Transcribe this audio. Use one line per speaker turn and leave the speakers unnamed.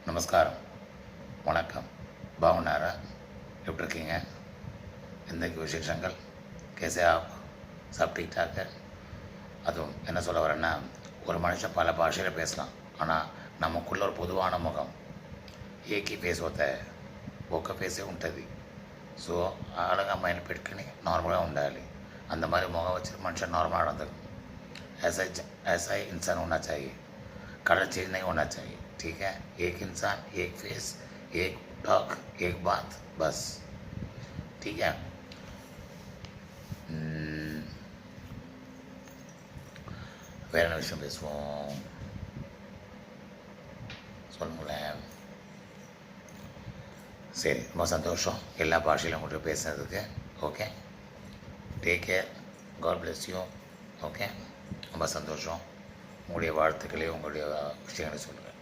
நமஸ்காரம், வணக்கம். பாகுனாரா? எப்படி இருக்கீங்க? இன்றைக்கு விசேஷங்கள் கேசே ஆப் சப் ठीक ठाक है? அதுவும் என்ன சொல்ல வரேன்னா, ஒரு மனுஷன் பல భాషயில் பேசலாம், ஆனால் நமக்குள்ள ஒரு பொதுவான ముఖం ఏకీ ఫేస్ होता है, ఒక్క ఫేసే ఉంటుంది. సో అழகாக మైండ్ పెట్టుకుని నార్మల్గా ఉండాలి. அந்த மாதிரி முகம் வச்சு மனுஷன் நார்மலாக நடந்துக்கணும். ऐसा ही इंसान होना चाहिए. कलर चेंज नहीं होना चाहिए. ठीक है? एक इंसान, एक फेस, एक टॉक, एक बात, बस. ठीक है? வேற என்ன விஷயம் பேசுவோம் சொல்லுங்களேன். சரி, ரொம்ப சந்தோஷம் எல்லா பாஷையிலும் உங்கள்கிட்ட பேசுனதுக்கு. Okay, take care, god bless you. Okay, ரொம்ப சந்தோஷம். உங்களுடைய வாழ்த்துக்களையும் உங்களுடைய விஷயங்களை சொல்லுங்கள்.